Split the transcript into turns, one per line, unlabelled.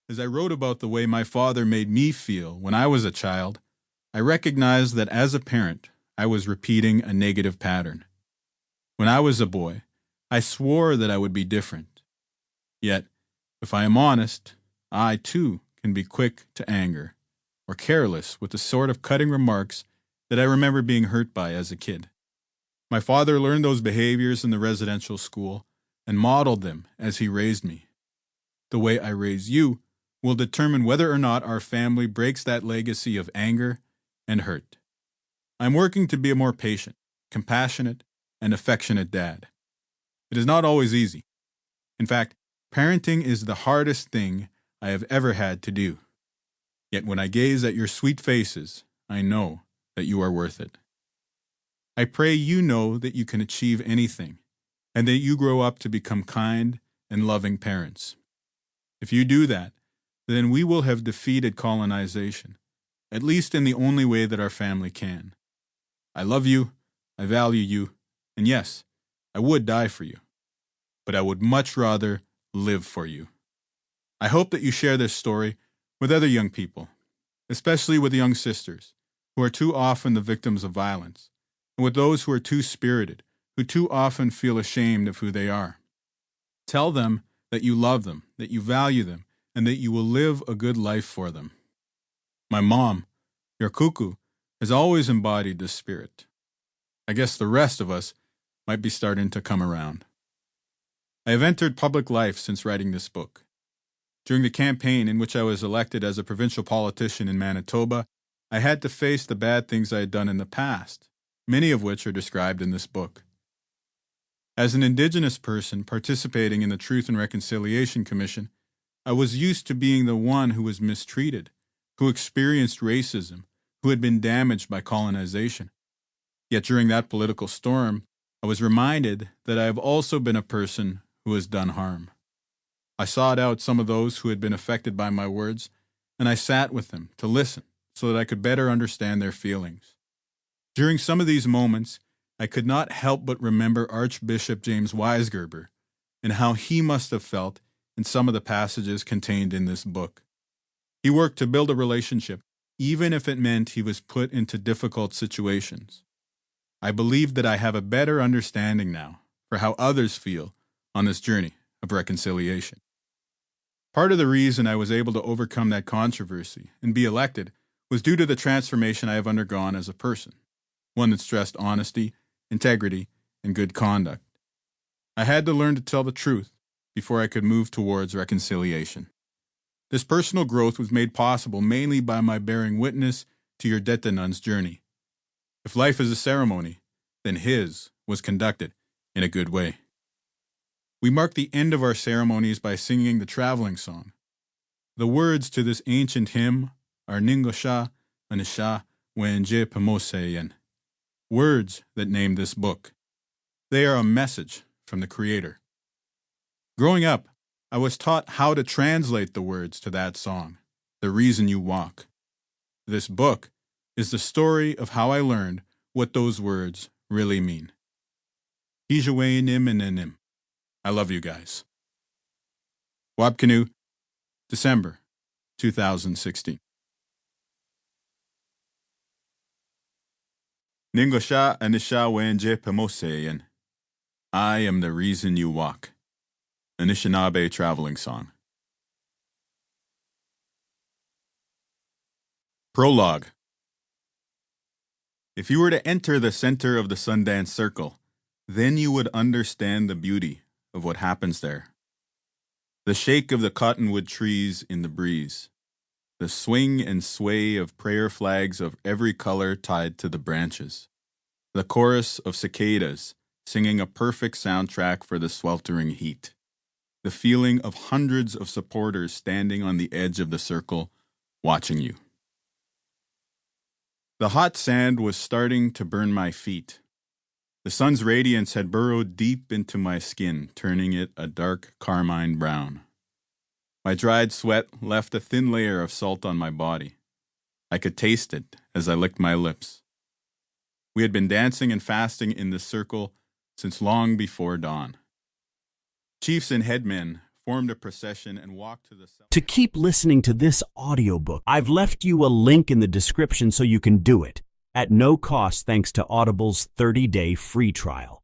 As I wrote about the way my father made me feel when I was a child, I recognized that as a parent, I was repeating a negative pattern. When I was a boy, I swore that I would be different. Yet, if I am honest, I too can be quick to anger or careless with the sort of cutting remarks that I remember being hurt by as a kid. My father learned those behaviors in the residential school and modeled them as he raised me. The way I raise you will determine whether or not our family breaks that legacy of anger and hurt. I'm working to be a more patient, compassionate, and affectionate dad. It is not always easy. In fact, parenting is the hardest thing I have ever had to do. Yet when I gaze at your sweet faces, I know that you are worth it. I pray you know that you can achieve anything, and that you grow up to become kind and loving parents. If you do that, then we will have defeated colonization, at least in the only way that our family can. I love you, I value you, and yes, I would die for you. But I would much rather live for you. I hope that you share this story with other young people, especially with young sisters, who are too often the victims of violence, and with those who are too spirited, who too often feel ashamed of who they are. Tell them that you love them, that you value them, and that you will live a good life for them. My mom, your cuckoo, has always embodied this spirit. I guess the rest of us might be starting to come around. I have entered public life since writing this book. During the campaign in which I was elected as a provincial politician in Manitoba, I had to face the bad things I had done in the past, many of which are described in this book. As an Indigenous person participating in the Truth and Reconciliation Commission, I was used to being the one who was mistreated, who experienced racism, who had been damaged by colonization. Yet during that political storm, I was reminded that I have also been a person who has done harm. I sought out some of those who had been affected by my words, and I sat with them to listen so that I could better understand their feelings. During some of these moments, I could not help but remember Archbishop James Weisgerber and how he must have felt in some of the passages contained in this book. He worked to build a relationship, even if it meant he was put into difficult situations. I believe that I have a better understanding now for how others feel on this journey of reconciliation. Part of the reason I was able to overcome that controversy and be elected was due to the transformation I have undergone as a person, one that stressed honesty, integrity, and good conduct. I had to learn to tell the truth before I could move towards reconciliation. This personal growth was made possible mainly by my bearing witness to your Detanun's journey. If life is a ceremony, then his was conducted in a good way. We mark the end of our ceremonies by singing the traveling song. The words to this ancient hymn are Ningosha, Anisha, Wenje Pamoseyen, words that name this book. They are a message from the Creator. Growing up, I was taught how to translate the words to that song, The Reason You Walk. This book is the story of how I learned what those words really mean. Hijawayinim. I love you guys. Kinew, December 2016. Ningosha Anisha Wenje Pamoseyen. I am the reason you walk. Anishinaabe traveling song. Prologue. If you were to enter the center of the Sundance Circle, then you would understand the beauty of what happens there. The shake of the cottonwood trees in the breeze, the swing and sway of prayer flags of every color tied to the branches, the chorus of cicadas singing a perfect soundtrack for the sweltering heat, the feeling of hundreds of supporters standing on the edge of the circle, watching you. The hot sand was starting to burn my feet. The sun's radiance had burrowed deep into my skin, turning it a dark carmine brown. My dried sweat left a thin layer of salt on my body. I could taste it as I licked my lips. We had been dancing and fasting in this circle since long before dawn. Chiefs and headmen formed a procession and walked to the
To keep listening to this audiobook, I've left you a link in the description so you can do it at no cost thanks to Audible's 30-day free trial.